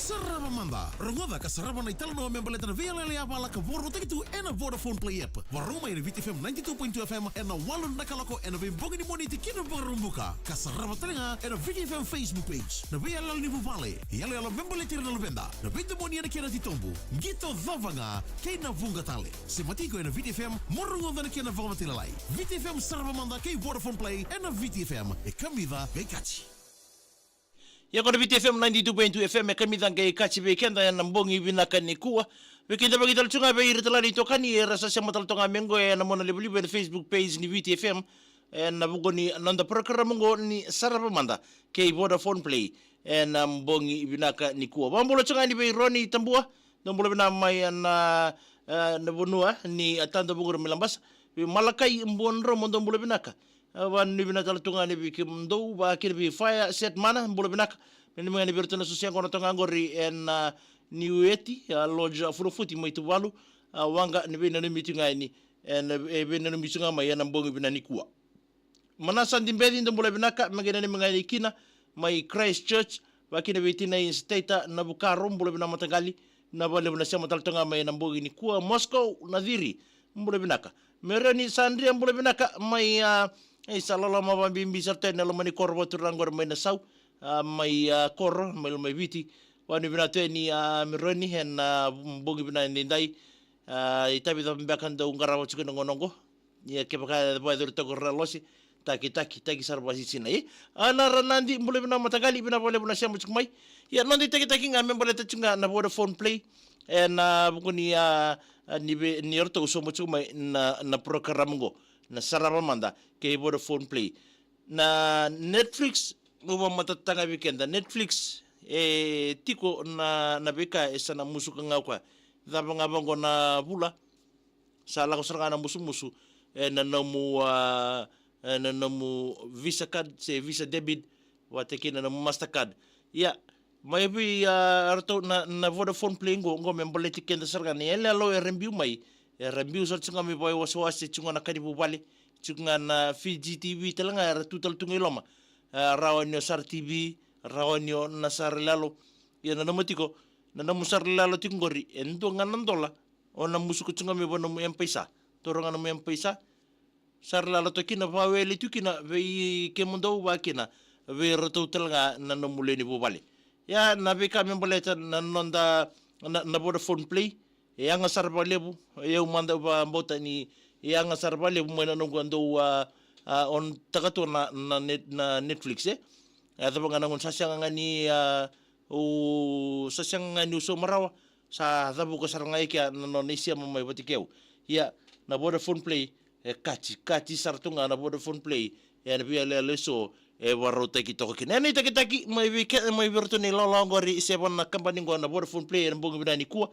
Saravamanda, Rongoda kasarava na itala no membeleta na VLL avala ka vorno tekitu en Vodafone Play app. Waroma in VTFM 92.2 FM en na walun nakalako en na bongini moniti kino barumbuka. Kasarava telinga en na VTFM Facebook page. Na VLL Nivu Vale, yale ala membeleta na lubenda. Na binte moni na kena titombu. Gito dhavanga kei na vunga tale. Sematiko en na VTFM morungoda na kena vamatilai. VTFM Saravamanda kei Vodafone Play en na VTFM e kamida kei kachi. Ya kona VTFM 92.2 FM kami dangay kachi bekenda ya nambongi binakanikua. Bekenda bagi talchunga be iritalani tokani rasa siya mataltonga mengo ya namona libu-libu na Facebook page ni VTFM na bugo ni nanda program ngo ni Saravamanda kay Vodafone Play na mbongi binakanikua. Bambulo chunga ni be Ronnie Tambua nambulo binamay na nabunua ni atanda bugo milambas malakai mbonro mondo mbulo binaka. Wan ni binatala tunga ni bikim do ba kini bi fire set mana mbulo binak ni mga ni birtana susya kono tunga ngori en ni ueti loja furufuti maitu walu wanga ni bina ni mitunga ni en bina ni mitunga ma yana mbongi bina ni kuwa mana sandi mbedi ndo mbulo binaka magena ni mga ni kina mai Christchurch ba kini bitina in state na bukaro mbulo bina matangali na bale bina siya matala tunga ma yana mbongi ni kuwa Moscow nadhiri mbulo binaka mereni sandria mbulo binaka mai salala mabambi sarte na lomani korbo turangor mai nasau mai korro mai viti wani binate ni mironi hen bongi bina ndai itabi da mbakan da ungara wachuko ngonongo ya kepaka ba dur to koralosi taki sarbasi sina ana ranandi mbule bina matagali bina bole bina shamu chukmai ya nandi taki ngame bole tachunga na Vodafone Play na bukuni ni orto usomo chukmai na program ngo na Saravamanda kay Vodafone Play na Netflix mo matatanga weekend Netflix tiko na beka sana musuka ngakwa daba ngabango na bula sala ko saranga musu na namu Visa card se Visa debit wateke na Mastercard ya maybe arto na Vodafone Play ngo memboleti kenda saranga ni ele lo RMB mai rambiu sa tsunga mi boy waswasi tsunga na kanibu bali tsunga na Fiji TV talanga tutal tungiloma rawanyo Sar TV rawanyo na Sarlalo ya na namatiko na namusarlalo tingori endo nganandola ona musuku tsunga mi bono mu M-Pesa toronga no M-Pesa Sarlalo to kina paweli tukina ve kemundo wakina ve roto talanga na nomuleni bubali ya na beka memboleta na nonda na Vodafone Play yang sarba lebu eu manda ba mbota ni yang sarba lebu mena nungu ando on tagato na Netflix ata banga ngon sasya nga ni o sasang ni uso marawa sa dabu ko sarangai kia Indonesia mamai batikeu ia na Vodafone Play kati sartunga na Vodafone Play na bia le so warota ki toko kina ni taki mai berto ni lolongori seven na company ngo na Vodafone Play na bunga bidani kuwa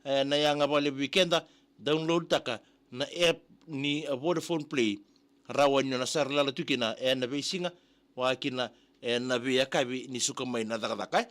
na yanga bale weekenda download taka na app ni Vodafone Play rawan na sar lala tukina na besinga wakina na bia kabi ni suka mai na daka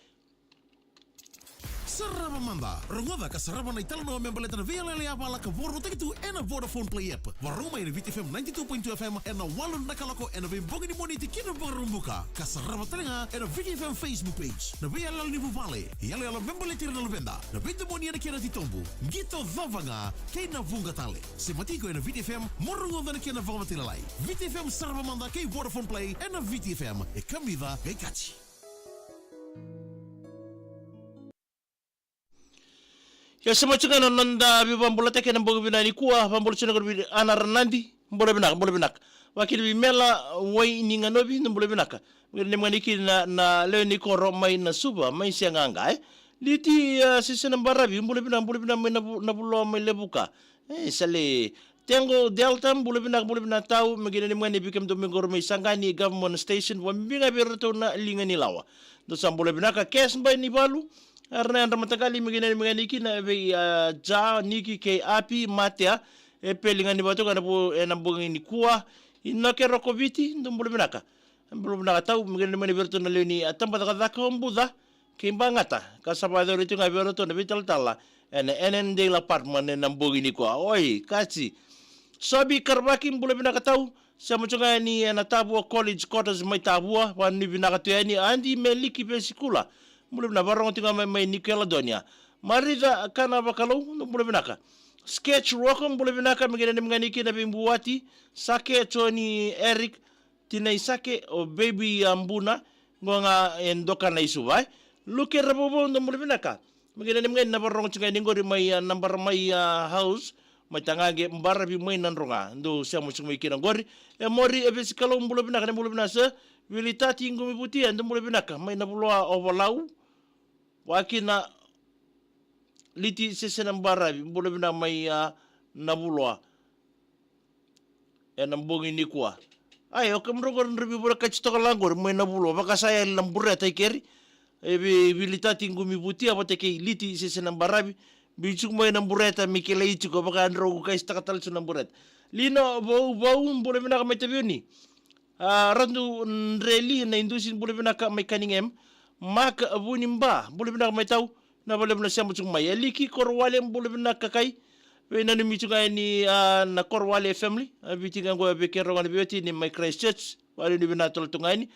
Sarava manda, rongoda ka sarava na itala no member letra via lele avala ka vorno tekitu ena Vodafone Play app. Waruma ina VTFM 92.2 FM ena walun nakalako ena vimbogi ni moniti kina barumbuka. Ka sarava telinga ena VTFM Facebook page. Na via lele ni vuvale, yale ala member letra na levenda. Na bintu moni ena kena titombu. Gito vavanga, kena vunga tale. Sematiko ena VTFM, morungoda na kena vama tilalai. VTFM sarava manda kei Vodafone Play ena VTFM. E kamida, kei kachi. Ya sama cunga nanda bi bambola teke na bogo binani kuwa bambola cunga bi anar nandi mbola binak wakil bi mela wai ni nganobi mbola binaka ngene maniki na le ni koro mai na suba mai sianganga liti sisi nambarabi mbola binak mai na bulo mai lebuka sale tengo delta mbola binak tau ngene ni mani bikem do mengoro mai sangani government station wa mbinga berto na linga ni lawa do sambola binaka kes mbai ni balu arna anda matagali mengene kina be ja niki ke api matea pelinga ni bato kana po na bungi ni kuwa inake rokoviti ndumbulu binaka tau mengene berto na leni atamba daga kombuda kimbangata kasabado ritu nga berto na vital tala enen de la apartment na bungi ni kuwa oi kachi sobi karbaki mbulu binaka tau sama chunga ni na tabua college quarters mai tabua wan ni binaka tu ni andi meliki pesikula mulai na barang tinga mai Nikela Donia. Marida kana bakalau mulai binaka. Sketch rokom mulai binaka mengani kina bimbuati sake Tony Eric tinai sake o baby ambuna ngonga endoka na isubai. Luke rabobo mulai binaka. Mengani na barang tinga ningori mai number mai house mai tangage mbara bi mai nanronga ndo siamo mai kina ngori mori ebesikalo mulai binasa wilitati ngumi putia ndo mulai binaka mai na buloa overlau wakina liti sesena mbarabi mbole bina mai nabuloa nambongi ni kwa ayo kamrogo nribi bora kachitoka langor mai nabuloa baka saya lambure taikeri bilitati ngumi butia bateke liti sesena mbarabi bichuk mai nambureta mikele ichiko baka androgo kaistakatal su nambureta lino bau mbole bina mai tabioni randu nreli na indusin mbole bina mai kaningem maka abuni mba bule bina mai tau na bale bina siamu chung mai eliki korwale bule bina kakai we na ni michunga ni na korwale family bitinga ngo be kero ngani bioti ni mai Christchurch wale ni bina tol tungani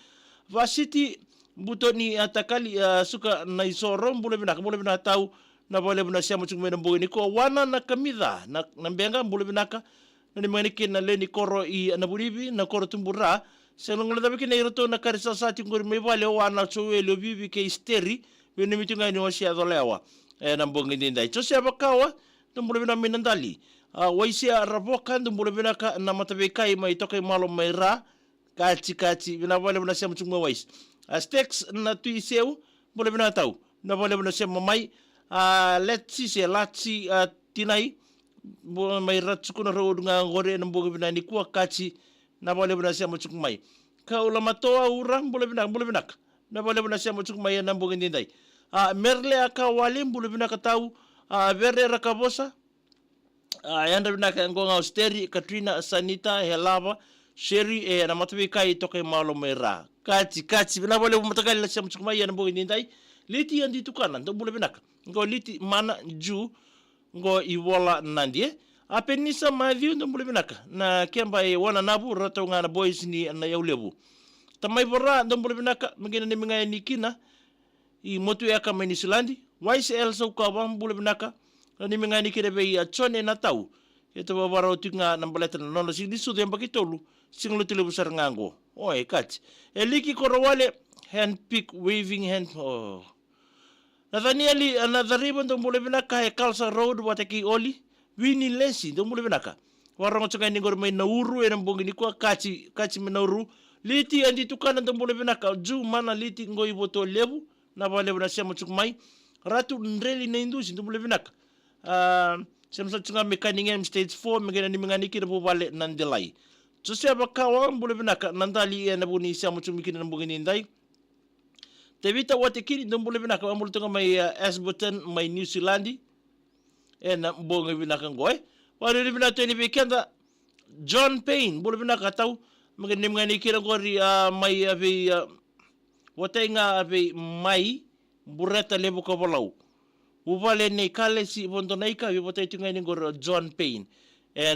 vasiti buto ni atakali suka na isoro bule bina tau na bale bina siamu chung mai mbo ni ko wana na kamida na benga bule bina ka na ni maniki na le ni koro I na buribi na koro tumbura selong ngada biki na iroto na karisa sati ngori mai vale wana chowe lo bibi ke isteri bene mitunga ni wasia dolewa na mbongi ndai chose abakawa tumbule bina minandali waisia raboka tumbule bina ka na matabe kai mai tokai malo mai ra kachi bina vale bina sia mchungwa wais steaks na tuiseu bule bina tau na vale bina sia mai letsi tinai mai ratsukuna rodunga ngore na mbongi bina ni kuwa kachi na bole bina sia mucuk mai ka ulama toa ura bole bina na bole bina sia mucuk mai na mbongi ndai merle aka wali bole bina ka tau verde rakabosa yanda bina ka ngonga austeri Katrina Sanita Helava Sherry na matabi kai tokai malo mera kachi bina bole matagali sia mucuk mai na mbongi ndai liti andi tukana ndo bole bina ngo liti mana ju ngo iwola nandie apenisa maviu ndo mbule binaka na kemba wana nabu rato ngana boys ni na yaulebu tamai bora ndo mbule binaka mengena ni mengai nikina I motu yaka mai Nisilandi wise elsa ukaba mbule binaka ni mengai nikina be chone na tau yeto babara utinga na mbaleta na nono sing disu demba kitolu sing lutile busar ngango oi kach eliki korowale hand pick waving hand nadhani nadharibu ndo mbule binaka Kalsa Road wataki oli Wini lesi ndo mbule binaka warongo chaka ni ngor mai nauru ena mbongi ni kwa kachi nauru liti andi tukana ndo mbule binaka ju mana liti ngoi boto lebu na vale na siamo tsuk mai ratu ndreli na indusi ndumule vinaka siamo sa tsunga mekaninga stage 4 mengena ni menganiki na vale nandelai so siapa kawa mbule vinaka nandali na buni siamo tsumikina na bugini ndai tevita wate kini ndumule vinaka ambule tunga mai Ashburton mai New Zealand na mbonga vinaka ngoe wale vinaka ni weekenda John Payne mbule vinaka tau mengeni kira ngori mai ave watenga ave mai bureta lebo ko bolau uvale ne kale si bondonaika vi botai tunga ni ngor John Payne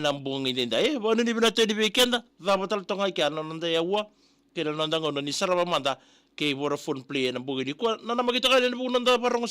na mbonga ndenda bonu ni vinaka ni weekenda va botal tonga kia nonda ya wa kira nonda ngono ni sarava manda ke Vodafone play na mbonga ni ko nana magito kale ni bunonda parong